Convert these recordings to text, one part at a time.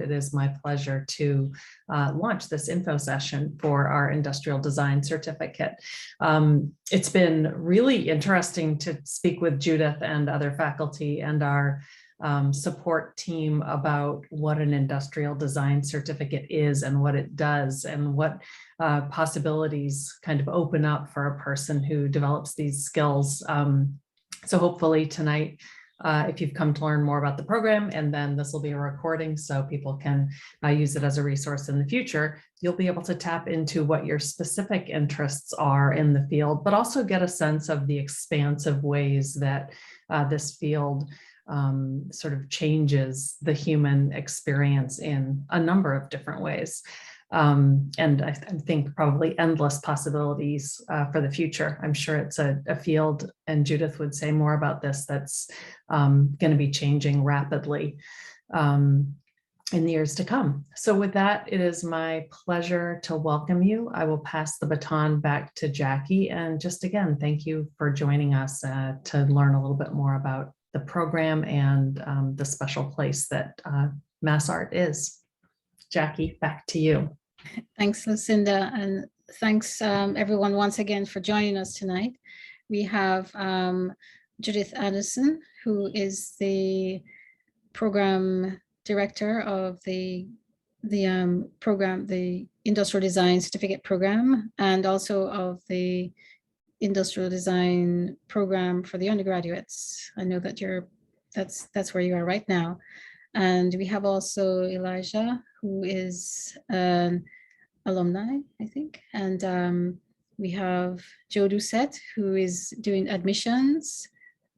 it is my pleasure to launch this info session for our industrial design certificate. It's been really interesting to speak with Judith and other faculty and our support team about what an industrial design certificate is and what it does and what possibilities kind of open up for a person who develops these skills. So hopefully tonight, if you've come to learn more about the program, and then this will be a recording so people can use it as a resource in the future, you'll be able to tap into what your specific interests are in the field, but also get a sense of the expansive ways that this field sort of changes the human experience in a number of different ways. And I think probably endless possibilities for the future. I'm sure it's a field, and Judith would say more about this, that's going to be changing rapidly in the years to come. So with that, it is my pleasure to welcome you. I will pass the baton back to Jackie. And just again, thank you for joining us to learn a little bit more about the program and the special place that MassArt is. Jackie, back to you. Thanks, Lucinda, and thanks everyone once again for joining us tonight. We have Judith Anderson, who is the program director of the program, the Industrial Design Certificate Program, and also of the Industrial Design Program for the undergraduates. I know that that's where you are right now. And we have also Elijah, who is an alumni, I think. And we have Joe Doucette, who is doing admissions,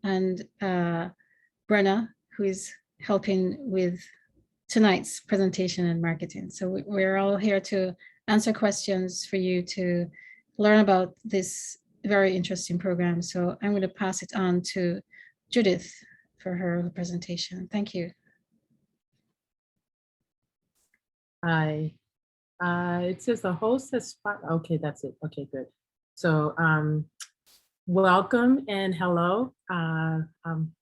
and Brenna, who is helping with tonight's presentation and marketing. So we're all here to answer questions for you to learn about this very interesting program. So I'm going to pass it on to Judith for her presentation. Thank you. Hi, it says the host has spot. Okay, that's it. Okay, good. So welcome and hello.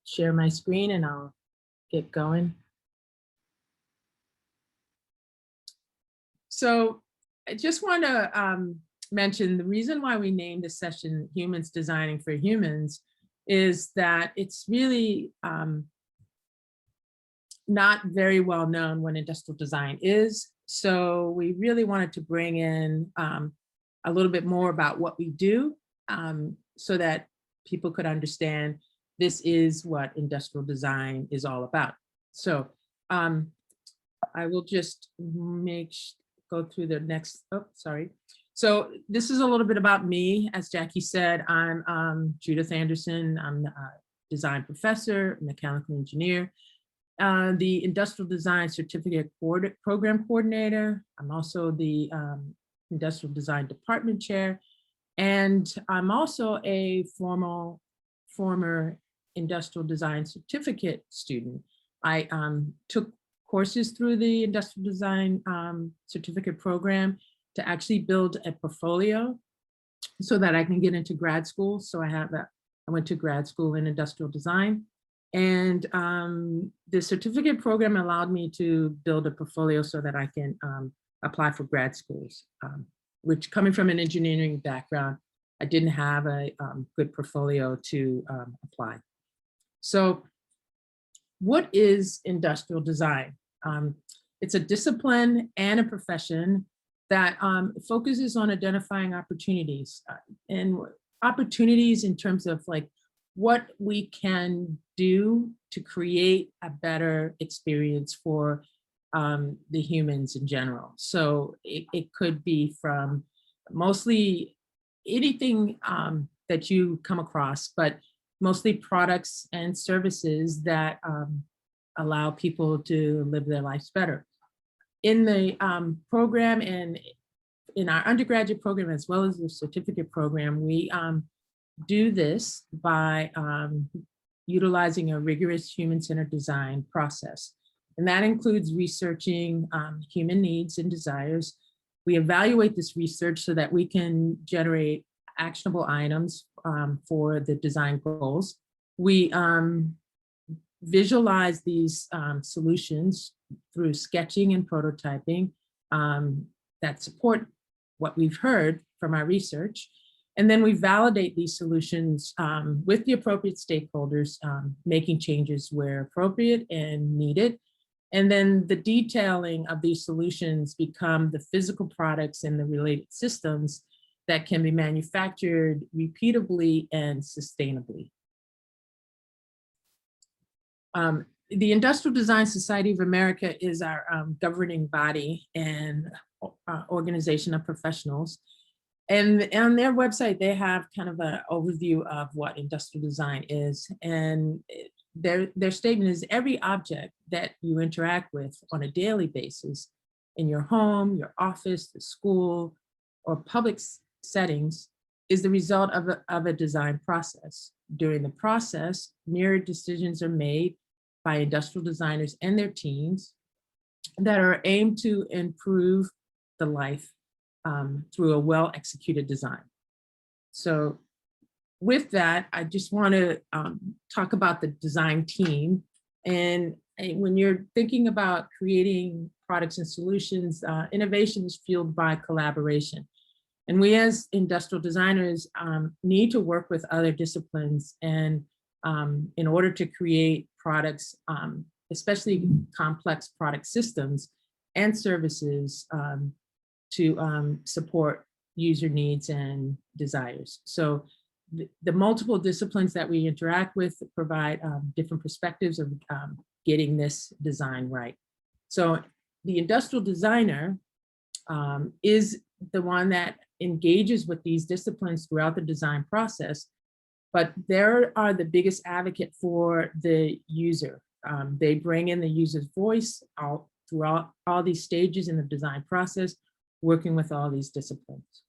Share my screen and I'll get going. So I just want to mention the reason why we named this session Humans Designing for Humans is that it's really not very well known what industrial design is. So we really wanted to bring in a little bit more about what we do so that people could understand this is what industrial design is all about. So I will just go through the next, oh, sorry. So this is a little bit about me. As Jackie said, I'm Judith Anderson. I'm a design professor, mechanical engineer. The Industrial Design Certificate Program Coordinator. I'm also the Industrial Design Department Chair. And I'm also a former Industrial Design Certificate student. I took courses through the Industrial Design Certificate Program to actually build a portfolio so that I can get into grad school. So I went to grad school in industrial design. And the certificate program allowed me to build a portfolio so that I can apply for grad schools, which, coming from an engineering background, I didn't have a good portfolio to apply. So what is industrial design? It's a discipline and a profession that focuses on identifying opportunities and opportunities in terms of like what we can do to create a better experience for the humans in general. So it could be from mostly anything that you come across, but mostly products and services that allow people to live their lives better. In the program and in our undergraduate program, as well as the certificate program, we do this by utilizing a rigorous human-centered design process. And that includes researching human needs and desires. We evaluate this research so that we can generate actionable items for the design goals. We visualize these solutions through sketching and prototyping that support what we've heard from our research. And then we validate these solutions with the appropriate stakeholders, making changes where appropriate and needed. And then the detailing of these solutions become the physical products and the related systems that can be manufactured repeatably and sustainably. The Industrial Design Society of America is our governing body and organization of professionals. And on their website, they have kind of an overview of what industrial design is. And their statement is every object that you interact with on a daily basis in your home, your office, the school, or public settings is the result of a design process. During the process, myriad decisions are made by industrial designers and their teams that are aimed to improve the life through a well-executed design. So with that, I just want to talk about the design team. And when you're thinking about creating products and solutions, innovation is fueled by collaboration. And we as industrial designers need to work with other disciplines and in order to create products, especially complex product systems and services to support user needs and desires. So the multiple disciplines that we interact with provide different perspectives of getting this design right. So the industrial designer is the one that engages with these disciplines throughout the design process, but they are the biggest advocate for the user. They bring in the user's voice throughout all these stages in the design process, working with all these disciplines.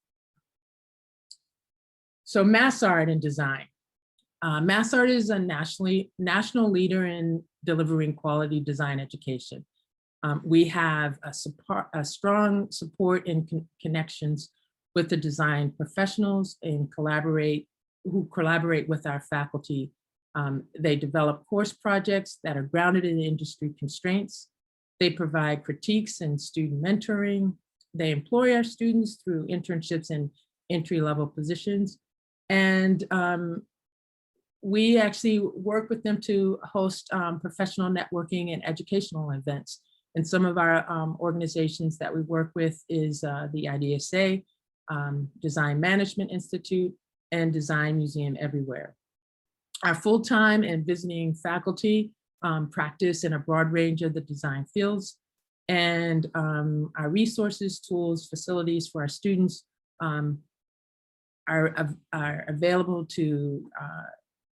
So MassArt and design. MassArt is a national leader in delivering quality design education. We have a strong support and connections with the design professionals and who collaborate with our faculty. They develop course projects that are grounded in industry constraints. They provide critiques and student mentoring. They employ our students through internships and entry-level positions. And we actually work with them to host professional networking and educational events. And some of our organizations that we work with is the IDSA, Design Management Institute, and Design Museum Everywhere. Our full-time and visiting faculty practice in a broad range of the design fields, and our resources, tools, facilities for our students are available to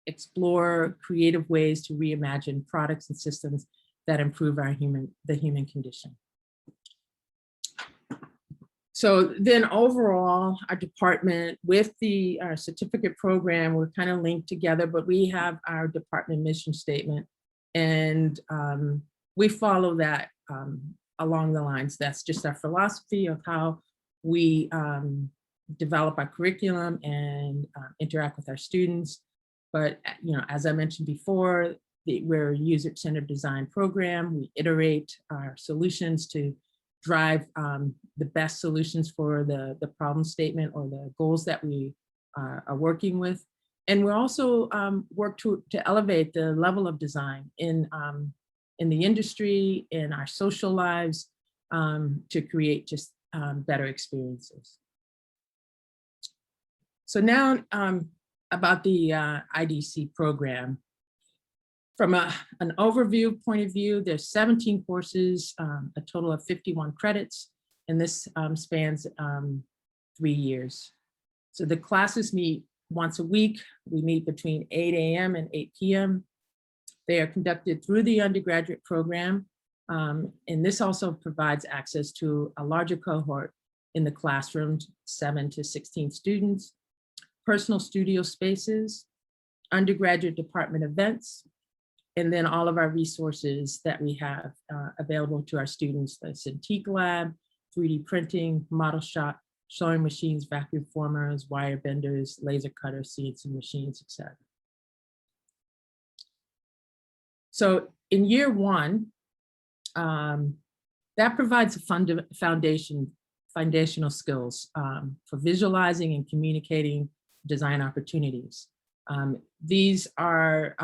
explore creative ways to reimagine products and systems that improve the human condition. So then overall, our department with our certificate program, we're kind of linked together, but we have our department mission statement, and we follow that along the lines. That's just our philosophy of how we develop our curriculum and interact with our students. But as I mentioned before, we're a user-centered design program. We iterate our solutions to drive the best solutions for the problem statement or the goals that we are working with. And we also work to elevate the level of design in the industry, in our social lives, to create just better experiences. So now about the IDC program. From an overview point of view, there's 17 courses, a total of 51 credits, and this spans 3 years. So the classes meet once a week. We meet between 8 a.m. and 8 p.m. They are conducted through the undergraduate program, and this also provides access to a larger cohort in the classrooms, 7 to 16 students, personal studio spaces, undergraduate department events, and then all of our resources that we have available to our students, the Cintiq Lab, 3D printing, model shop, sewing machines, vacuum formers, wire benders, laser cutters, CNC machines, etc. So in year one, that provides a foundational skills for visualizing and communicating design opportunities. These are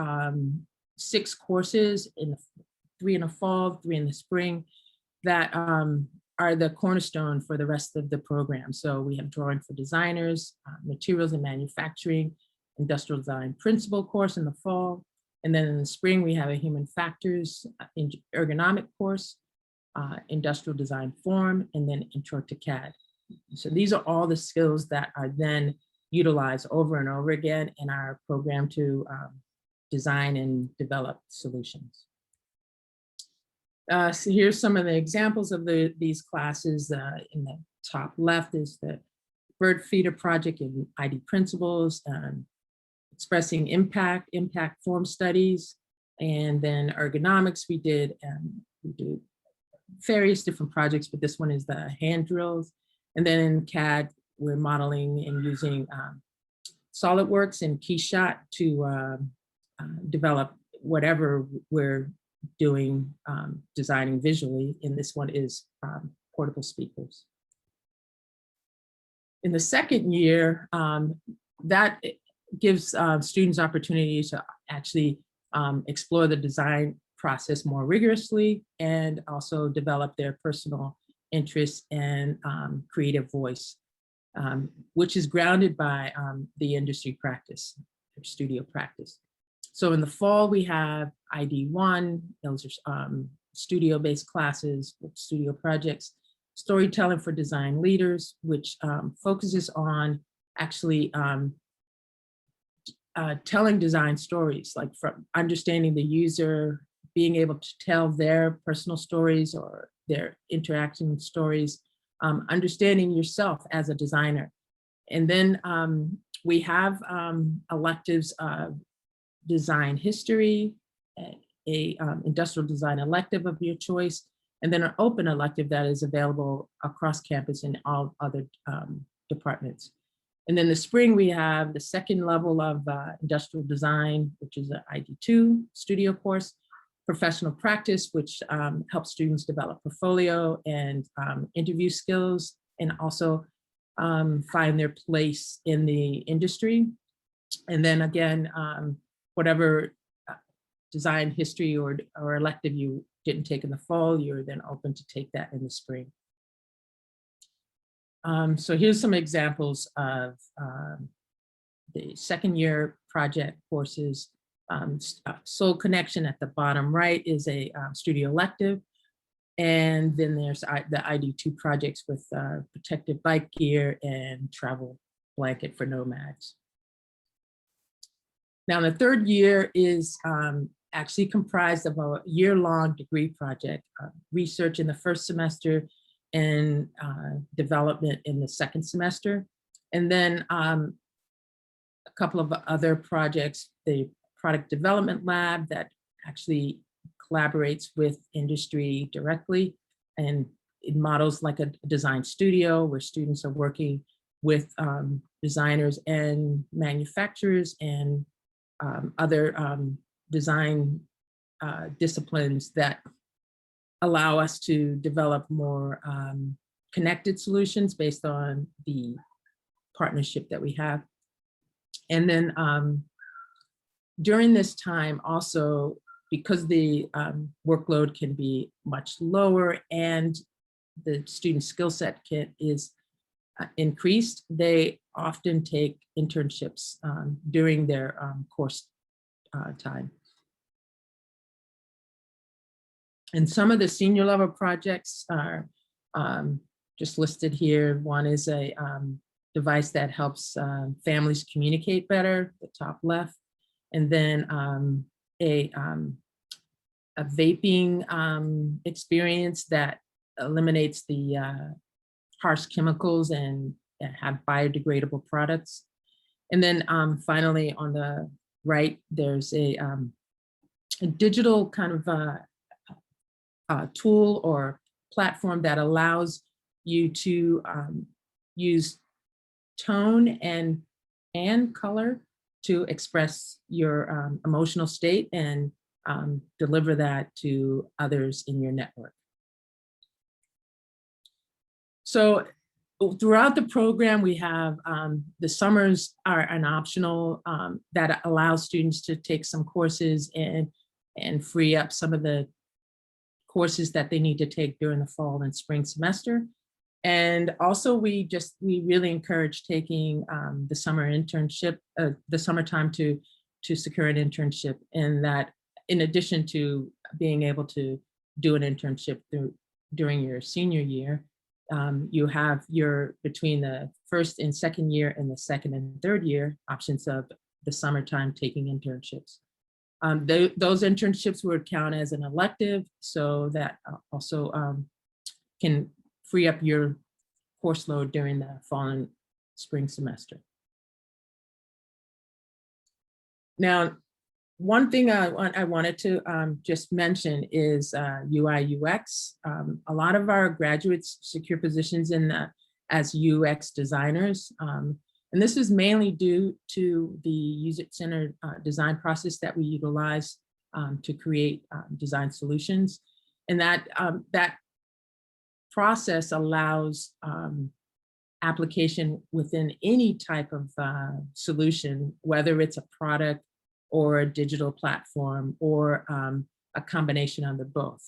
6 courses, 3 in the fall, 3 in the spring, that are the cornerstone for the rest of the program. So we have drawing for designers, materials and manufacturing, industrial design principle course in the fall. And then in the spring, we have a human factors ergonomic course, industrial design form, and then intro to CAD. So these are all the skills that are then utilized over and over again in our program to design and develop solutions. So here's some of the examples of these classes. In the top left is the bird feeder project in ID principles, expressing impact form studies, and then ergonomics. We do various different projects, but this one is the hand drills. And then in CAD, we're modeling and using SolidWorks and KeyShot to develop whatever we're doing, designing visually. And this one is portable speakers. In the second year, that gives students opportunities to actually explore the design process more rigorously and also develop their personal interests and creative voice, which is grounded by the industry practice, or studio practice. So in the fall, we have ID1, those are studio-based classes with studio projects, storytelling for design leaders, which focuses on actually telling design stories, like from understanding the user, being able to tell their personal stories or their interaction stories, understanding yourself as a designer. And then we have electives of design history, a industrial design elective of your choice, and then an open elective that is available across campus in all other departments. And then the spring, we have the second level of industrial design, which is an ID2 studio course, professional practice, which helps students develop portfolio and interview skills, and also find their place in the industry. And then again, whatever design history or elective you didn't take in the fall, you're then open to take that in the spring. So here's some examples of the second year project courses. Soul Connection at the bottom right is a studio elective. And then there's the ID2 projects with protective bike gear and travel blanket for nomads. Now the third year is actually comprised of a year-long degree project, research in the first semester and development in the second semester. And then a couple of other projects, the product development lab that actually collaborates with industry directly, and it models like a design studio where students are working with designers and manufacturers and other design disciplines that allow us to develop more connected solutions based on the partnership that we have. And then during this time also, because the workload can be much lower and the student skill set is increased, they often take internships during their course time. And some of the senior level projects are just listed here. One is a device that helps families communicate better, the top left. And then a vaping experience that eliminates the harsh chemicals and have biodegradable products. And then finally on the right, there's a digital kind of tool or platform that allows you to use tone and color to express your emotional state and deliver that to others in your network. So throughout the program, we have the summers are an optional that allows students to take some courses and free up some of the courses that they need to take during the fall and spring semester. And also we really encourage taking the summer internship, the summertime to secure an internship, and that in addition to being able to do an internship during your senior year, you have between the first and second year and the second and third year options of the summertime taking internships. Those internships would count as an elective, so that also can free up your course load during the fall and spring semester. Now, one thing I wanted to just mention is UI UX. A lot of our graduates secure positions as UX designers. And this is mainly due to the user-centered design process that we utilize to create design solutions. And that process allows application within any type of solution, whether it's a product or a digital platform or a combination of the both.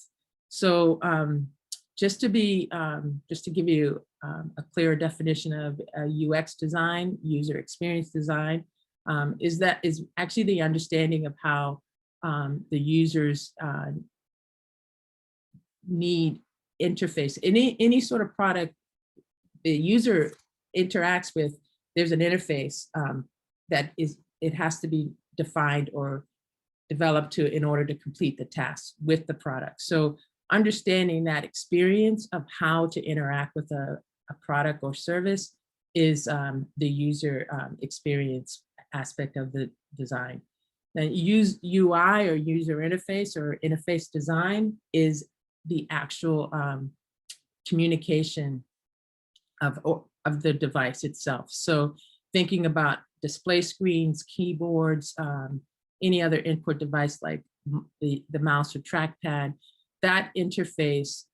So just to give you a clearer definition of UX design, user experience design, is actually the understanding of how the users need interface. Any sort of product the user interacts with, there's an interface that it has to be defined or developed in order to complete the task with the product. So understanding that experience of how to interact with a product or service is the user experience aspect of the design. Now, UI or user interface or interface design is the actual communication of the device itself. So thinking about display screens, keyboards, any other input device like the mouse or trackpad, that interface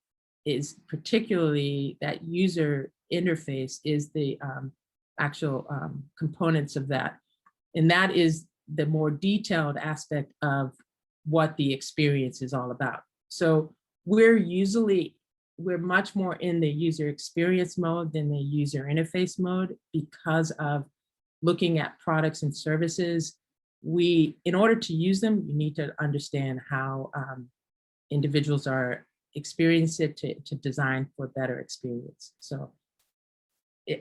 is particularly, that user interface is the actual components of that. And that is the more detailed aspect of what the experience is all about. So we're much more in the user experience mode than the user interface mode because of looking at products and services. In order to use them, you need to understand how individuals are experiencing it to design for a better experience. So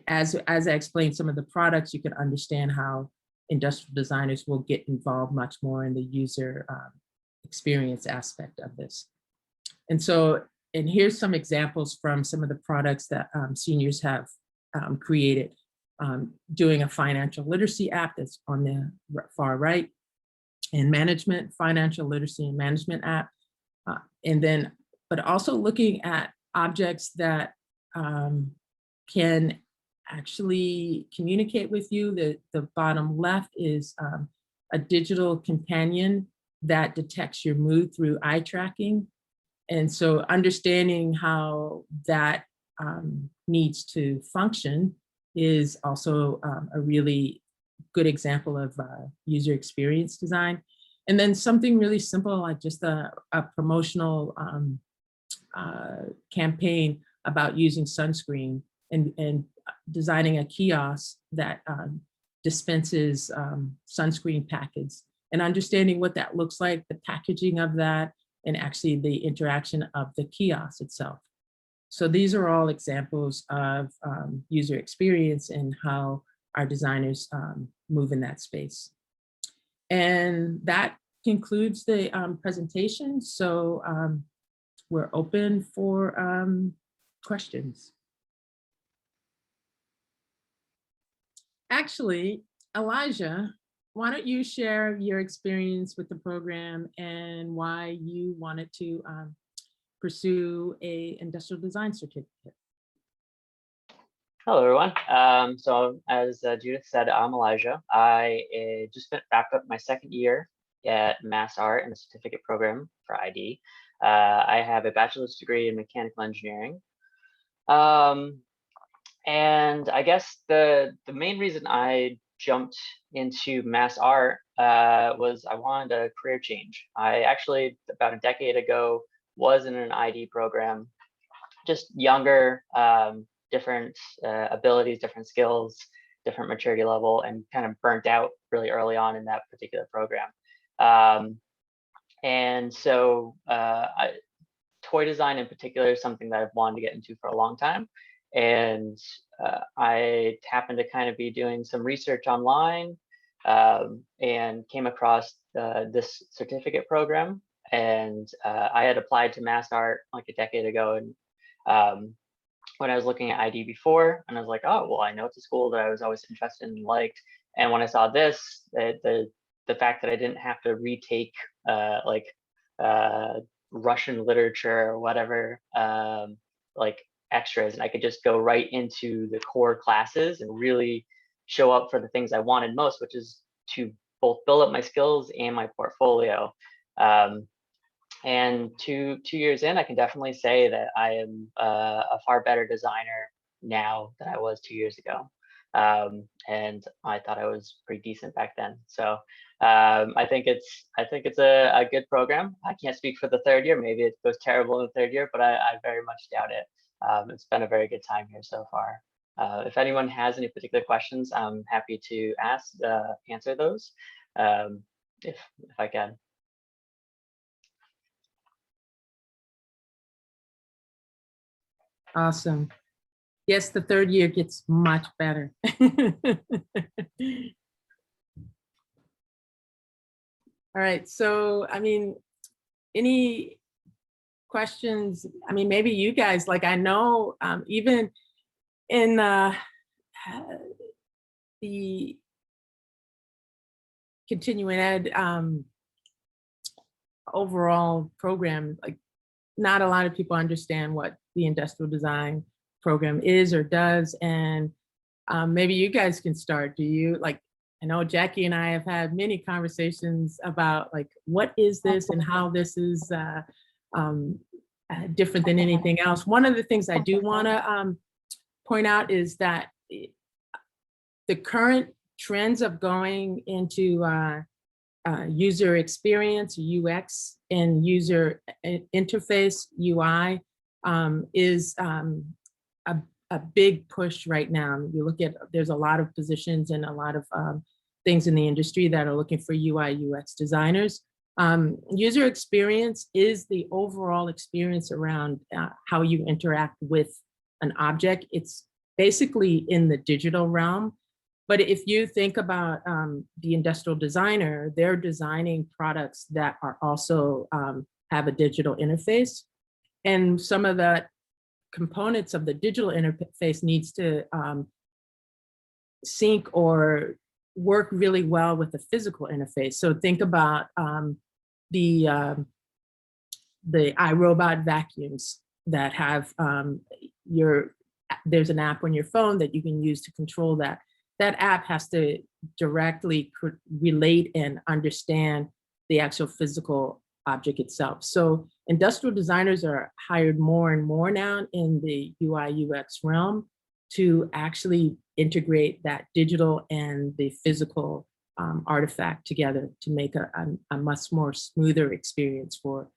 as I explained some of the products, you can understand how industrial designers will get involved much more in the user experience aspect of this. And here's some examples from some of the products that seniors have created. Doing a financial literacy app that's on the far right, and financial literacy and management app. But also looking at objects that can actually communicate with you. The bottom left is a digital companion that detects your mood through eye tracking. And so understanding how that needs to function is also a really good example of user experience design. And then something really simple like just a promotional campaign about using sunscreen and designing a kiosk that dispenses sunscreen packets and understanding what that looks like, the packaging of that, and actually the interaction of the kiosk itself. So these are all examples of user experience and how our designers move in that space. And that concludes the presentation. So we're open for questions. Actually, Elijah, why don't you share your experience with the program and why you wanted to pursue an industrial design certificate? Hello, everyone. So as Judith said, I'm Elijah. I just wrapped up my second year at MassArt in the certificate program for ID. I have a bachelor's degree in mechanical engineering. And I guess the main reason I jumped into MassArt was I wanted a career change. I actually, about a decade ago, was in an ID program, just younger, different abilities, different skills, different maturity level, and kind of burnt out really early on in that particular program. And so toy design in particular is something that I've wanted to get into for a long time. And I happened to kind of be doing some research online and came across this certificate program. And I had applied to MassArt like a decade ago. And when I was looking at ID before, and I was like, oh, well, I know it's a school that I was always interested in and liked. And when I saw this, the fact that I didn't have to retake Russian literature or whatever, like extras, and I could just go right into the core classes and really show up for the things I wanted most, which is to both build up my skills and my portfolio. And two years in, I can definitely say that I am a far better designer now than I was 2 years ago. And I thought I was pretty decent back then. So I think it's a good program. I can't speak for the third year. Maybe it goes terrible in the third year, but I very much doubt it. It's been a very good time here so far. If anyone has any particular questions, I'm happy to answer those if I can. Awesome. Yes, the third year gets much better. All right, so, I mean, any questions? I mean, maybe you guys, like, I know even in the continuing ed overall program, like, not a lot of people understand what the industrial design program is or does. And maybe you guys can start. Do you, like, I know Jackie and I have had many conversations about, like, what is this and how this is different than anything else. One of the things I do want to point out is that the current trends of going into user experience, UX, and user interface, UI, is a big push right now. You look at, there's a lot of positions and a lot of things in the industry that are looking for UI, UX designers. User experience is the overall experience around how you interact with an object. It's basically in the digital realm. But if you think about the industrial designer, they're designing products that are also have a digital interface. And some of the components of the digital interface needs to sync or work really well with the physical interface. So think about the iRobot vacuums that have there's an app on your phone that you can use to control that. That app has to directly relate and understand the actual physical object itself. So industrial designers are hired more and more now in the UI UX realm to actually integrate that digital and the physical artifact together to make a much more smoother experience for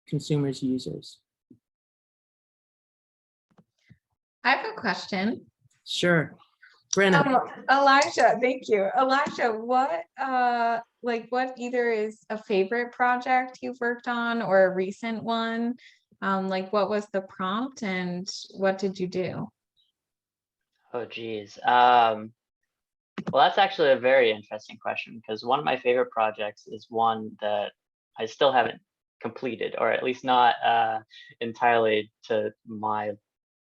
consumers, users. I have a question. Sure. Brenna. Elijah, thank you. Elijah, what either is a favorite project you've worked on or a recent one? Like, what was the prompt and what did you do? Oh, geez. Well, that's actually a very interesting question, because one of my favorite projects is one that I still haven't completed, or at least not entirely to my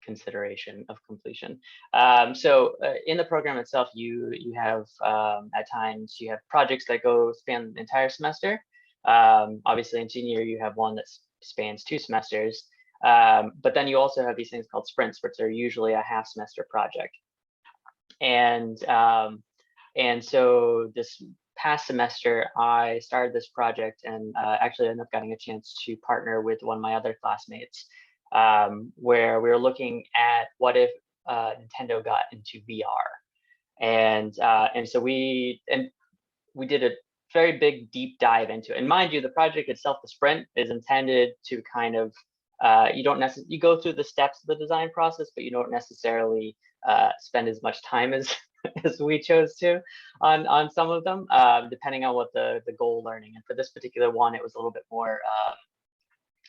consideration of completion. So in the program itself, you have at times you have projects that span the entire semester. Obviously in senior year you have one that spans 2 semesters, but then you also have these things called sprints, which are usually a half semester project. And so this past semester, I started this project and actually ended up getting a chance to partner with one of my other classmates, where we were looking at what if Nintendo got into VR. And so we did a very big deep dive into it. And mind you, the project itself, the sprint, is intended to kind of you go through the steps of the design process, but you don't necessarily spend as much time as as we chose to on some of them, depending on what the goal learning. And for this particular one, it was a little bit more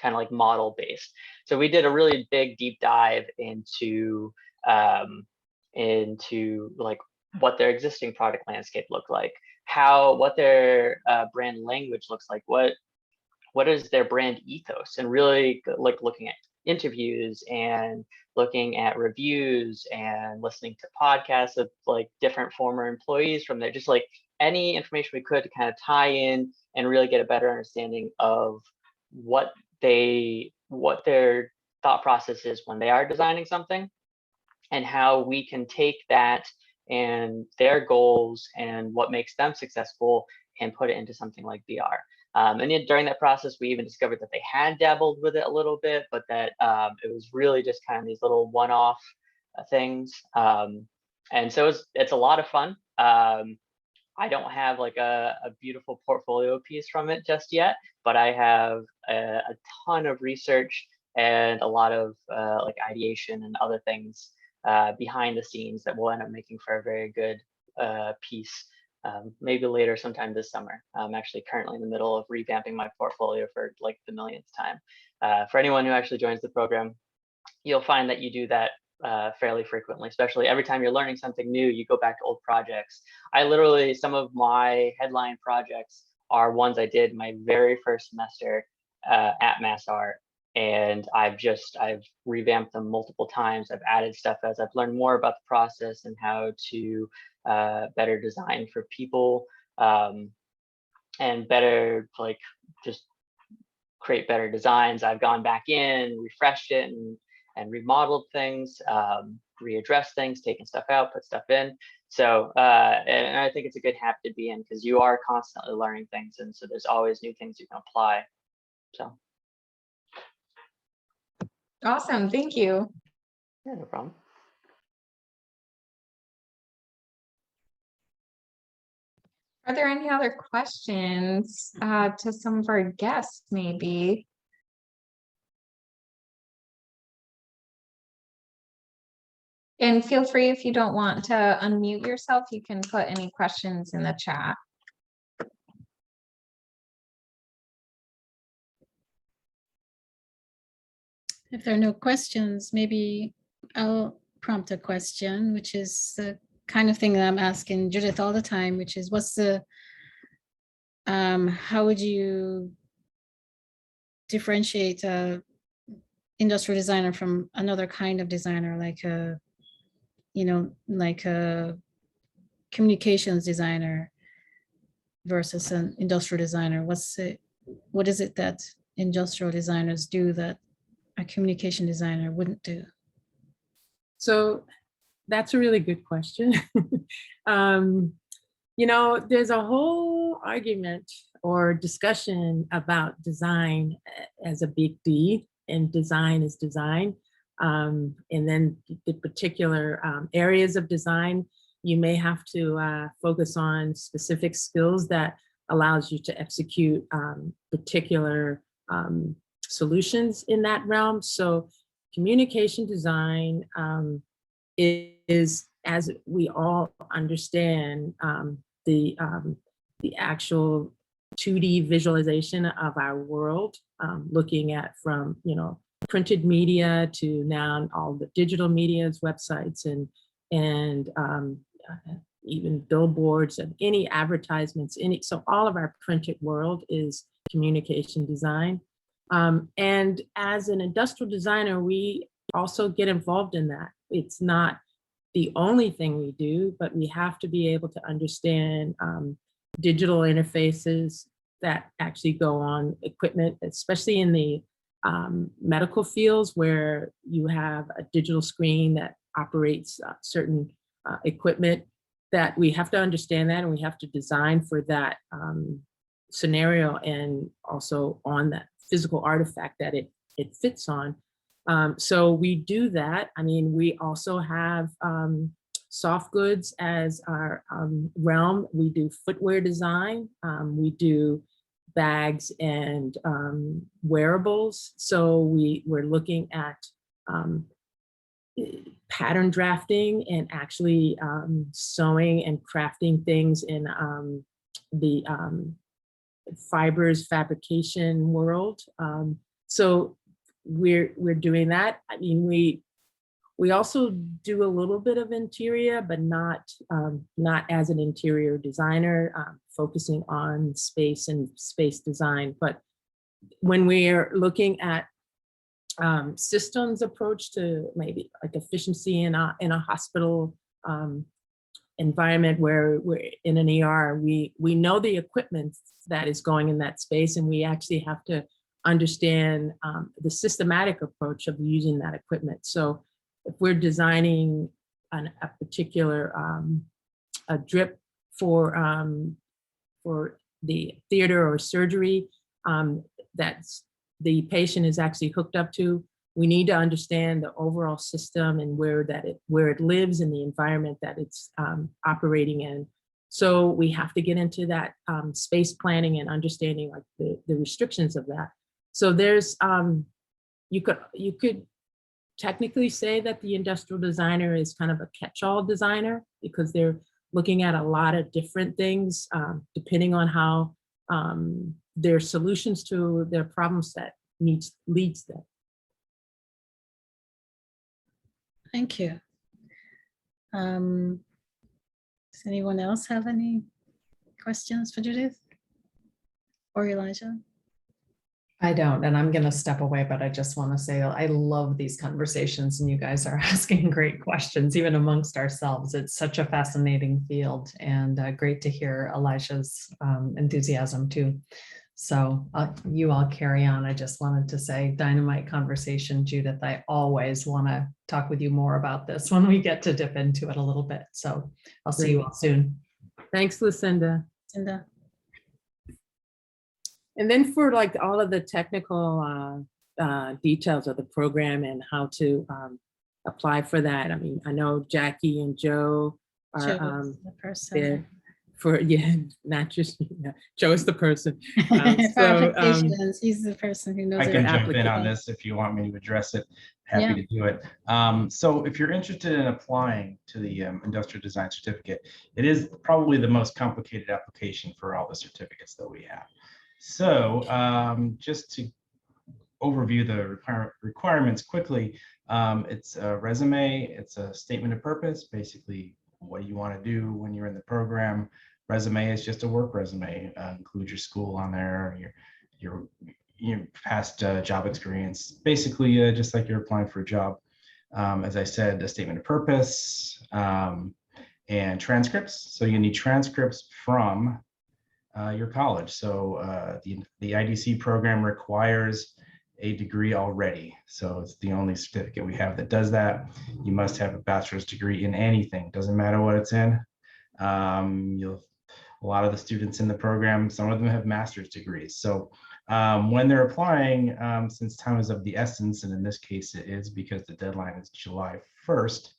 kind of like model based. So we did a really big deep dive into like what their existing product landscape looked like, what their brand language looks like, what is their brand ethos, and really like looking at interviews and looking at reviews and listening to podcasts of like different former employees from there, just like any information we could to kind of tie in and really get a better understanding of what their thought process is when they are designing something, and how we can take that and their goals and what makes them successful and put it into something like VR. And then during that process, we even discovered that they had dabbled with it a little bit, but that it was really just kind of these little one-off things. And so it's a lot of fun. I don't have like a beautiful portfolio piece from it just yet, but I have a ton of research and a lot of like ideation and other things behind the scenes that will end up making for a very good piece. Maybe later sometime this summer. I'm actually currently in the middle of revamping my portfolio for like the millionth time. For anyone who actually joins the program, you'll find that you do that fairly frequently, especially every time you're learning something new, you go back to old projects. Some of my headline projects are ones I did my very first semester at MassArt. And I've revamped them multiple times. I've added stuff as I've learned more about the process and how to better design for people, and better like just create better designs. I've gone back in, refreshed it, and remodeled things, readdressed things, taken stuff out, put stuff in. So and I think it's a good habit to be in, because you are constantly learning things, and so there's always new things you can apply. So Awesome, thank you. yeah, no problem. Are there any other questions to some of our guests, maybe? And feel free, if you don't want to unmute yourself, you can put any questions in the chat. If there are no questions, maybe I'll prompt a question, which is the kind of thing that I'm asking Judith all the time, which is how would you differentiate a industrial designer from another kind of designer, like a communications designer versus an industrial designer? What is it that industrial designers do that a communication designer wouldn't do? So that's a really good question. There's a whole argument or discussion about design as a big D, and design is design. And then the particular areas of design, you may have to focus on specific skills that allows you to execute particular solutions in that realm. So communication design is, as we all understand, the actual 2D visualization of our world, looking at from printed media to now all the digital media's websites and even billboards and any advertisements. So all of our printed world is communication design. And as an industrial designer, we also get involved in that. It's not the only thing we do, but we have to be able to understand digital interfaces that actually go on equipment, especially in the medical fields, where you have a digital screen that operates certain equipment that we have to understand that, and we have to design for that scenario, and also on that physical artifact that it fits on. So we do that. I mean, we also have soft goods as our realm. We do footwear design. We do bags and wearables. So we're looking at pattern drafting and actually sewing and crafting things in the fibers fabrication world. So we're doing that. I mean, we also do a little bit of interior, but not as an interior designer, focusing on space and space design. But when we're looking at systems approach to maybe like efficiency in a hospital environment where we're in an ER, we know the equipment that is going in that space, and we actually have to understand the systematic approach of using that equipment. So if we're designing a particular a drip for the theater or surgery that's the patient is actually hooked up to, we need to understand the overall system and where it lives in the environment that it's operating in. So we have to get into that space planning and understanding like the restrictions of that. So there's you could technically say that the industrial designer is kind of a catch-all designer, because they're looking at a lot of different things depending on how their solutions to their problem set leads them. Thank you. Does anyone else have any questions for Judith or Elijah? I don't, and I'm going to step away, but I just want to say I love these conversations, and you guys are asking great questions, even amongst ourselves. It's such a fascinating field, and great to hear Elijah's enthusiasm too. So you all carry on. I just wanted to say dynamite conversation, Judith. I always want to talk with you more about this when we get to dip into it a little bit. So I'll see you all soon. Thanks, Lucinda. Lucinda. And then for like all of the technical details of the program and how to apply for that. I mean, I know Jackie and Joe are the person. there for, not just, Joe is the person. For applications, he's the person who knows. I can jump in on everything. this if you want me to address it. Happy Yeah. to do it. So if you're interested in applying to the industrial design certificate, it is probably the most complicated application for all the certificates that we have. So just to overview the requirements quickly, it's a resume, it's a statement of purpose, basically what you want to do when you're in the program. Resume is just a work resume, include your school on there, your past job experience, basically just like you're applying for a job. As I said, a statement of purpose and transcripts. So you need transcripts from your college. So the IDC program requires a degree already. So it's the only certificate we have that does that. You must have a bachelor's degree in anything, doesn't matter what it's in. A lot of the students in the program, some of them have master's degrees. So when they're applying, since time is of the essence, and in this case it is because the deadline is July 1st,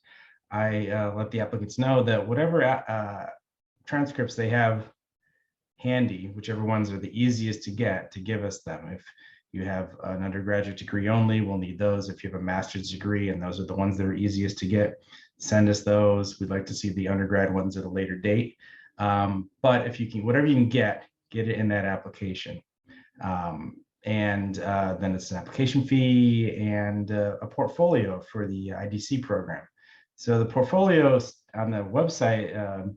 I let the applicants know that whatever transcripts they have handy, whichever ones are the easiest to get, to give us them. If you have an undergraduate degree only, we'll need those. If you have a master's degree and those are the ones that are easiest to get, send us those. We'd like to see the undergrad ones at a later date. But if you can, whatever you can get it in that application. And then it's an application fee and a portfolio for the IDC program. So the portfolio on the website,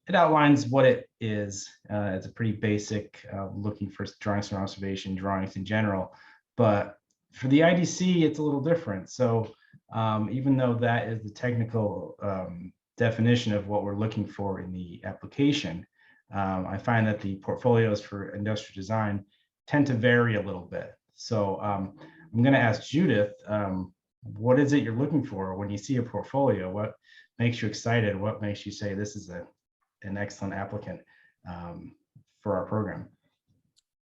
it outlines what it is. It's a pretty basic, looking for drawings from observation, drawings in general. But for the IDC, it's a little different. So even though that is the technical definition of what we're looking for in the application, I find that the portfolios for industrial design tend to vary a little bit. So I'm going to ask Judith what is it you're looking for when you see a portfolio? What makes you excited? What makes you say this is an excellent applicant for our program?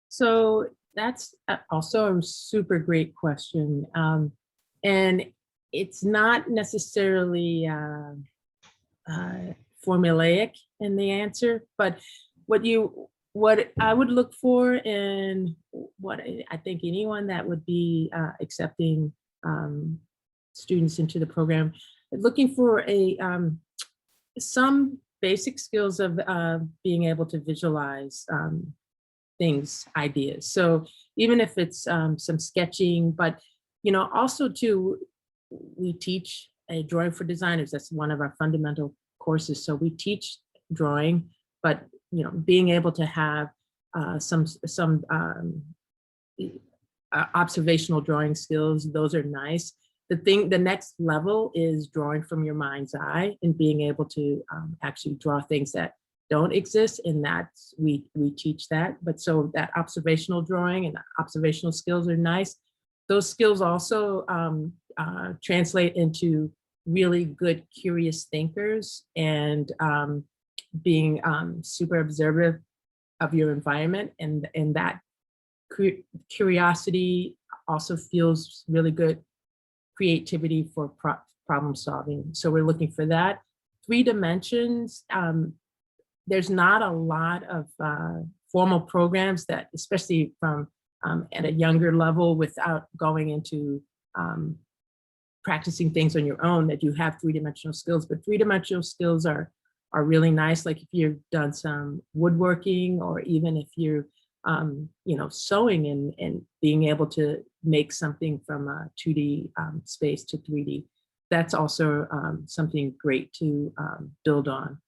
So that's also a super great question. And it's not necessarily formulaic in the answer, but what I would look for, and what I think anyone that would be accepting students into the program, looking for some basic skills of being able to visualize things, ideas. So even if it's some sketching, but also too, we teach a drawing for designers. That's one of our fundamental courses. So we teach drawing, but being able to have some observational drawing skills, those are nice. The next level is drawing from your mind's eye and being able to actually draw things that don't exist, and that's we teach that. But so that observational drawing and observational skills are nice. Those skills also translate into really good curious thinkers, and being super observant of your environment, and that curiosity also feels really good creativity for problem solving. So we're looking for that. 3 dimensions. There's not a lot of formal programs that, especially from at a younger level, without going into practicing things on your own, that you have 3-dimensional skills. But 3-dimensional skills are really nice. Like if you've done some woodworking, or even if you're sewing and being able to make something from a 2D space to 3D. That's also something great to build on.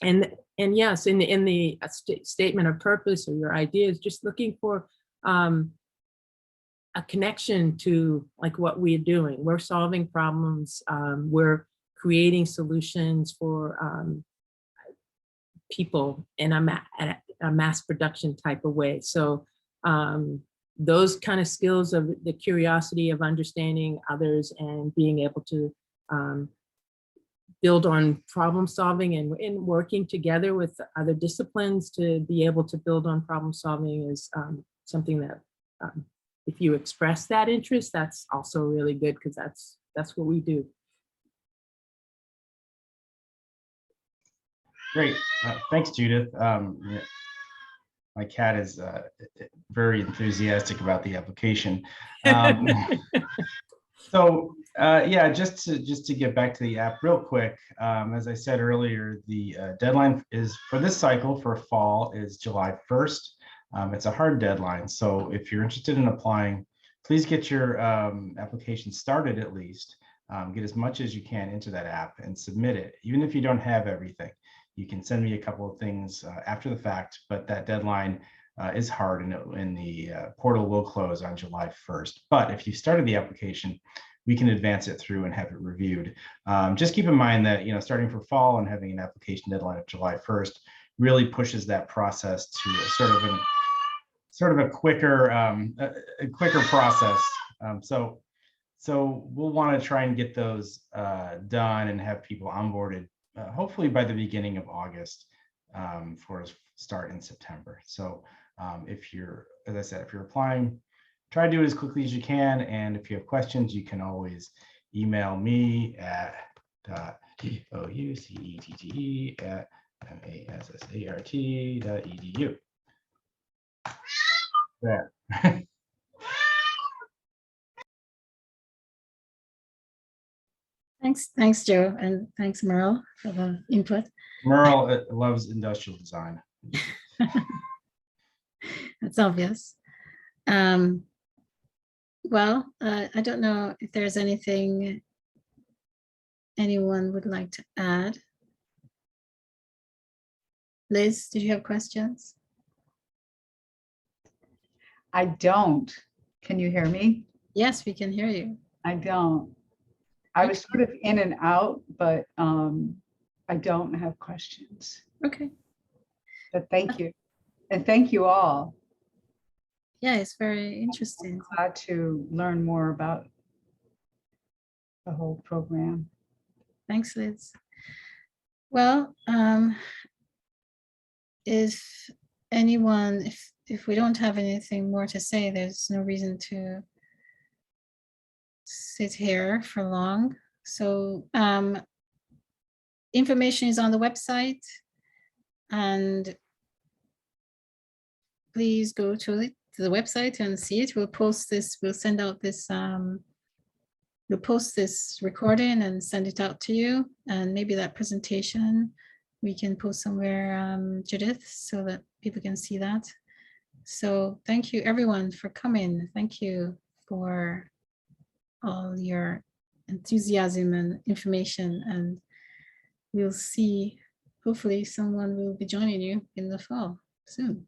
And yes, in the statement of purpose or your ideas, just looking for a connection to like what we're doing. We're solving problems. We're creating solutions for people in a mass production type of way. So those kind of skills of the curiosity of understanding others and being able to build on problem solving and working together with other disciplines to be able to build on problem solving is something that if you express that interest, that's also really good, because that's what we do. Great. Thanks, Judith. My cat is very enthusiastic about the application. So yeah, just to get back to the app real quick, as I said earlier, the deadline is for this cycle for fall is July 1st. It's a hard deadline. So if you're interested in applying, please get your application started at least. Get as much as you can into that app and submit it. Even if you don't have everything, you can send me a couple of things after the fact, but that deadline is hard, and the portal will close on July 1st. But if you started the application, we can advance it through and have it reviewed. Just keep in mind that starting for fall and having an application deadline of July 1st really pushes that process to a sort of a quicker process. So we'll want to try and get those done and have people onboarded hopefully by the beginning of August for a start in September. So if you're, as I said, if you're applying, try to do it as quickly as you can. And if you have questions, you can always email me at .oucette@massart.edu. There. Thanks, Joe, and thanks, Merle, for the input. Merle loves industrial design. That's obvious. Well, I don't know if there's anything anyone would like to add. Liz, did you have questions? I don't. Can you hear me? Yes, we can hear you. I don't. I was sort of in and out, but I don't have questions. Okay. But thank you. And thank you all. Yeah, it's very interesting. Glad to learn more about the whole program. Thanks, Liz. Well, if anyone, if we don't have anything more to say, there's no reason to sit here for long. So information is on the website, and please go to the website and see it. We'll post this, we'll send out this, we'll post this recording and send it out to you. And maybe that presentation we can post somewhere, Judith, so that people can see that. So thank you everyone for coming. Thank you for all your enthusiasm and information, and we'll see, hopefully someone will be joining you in the fall soon.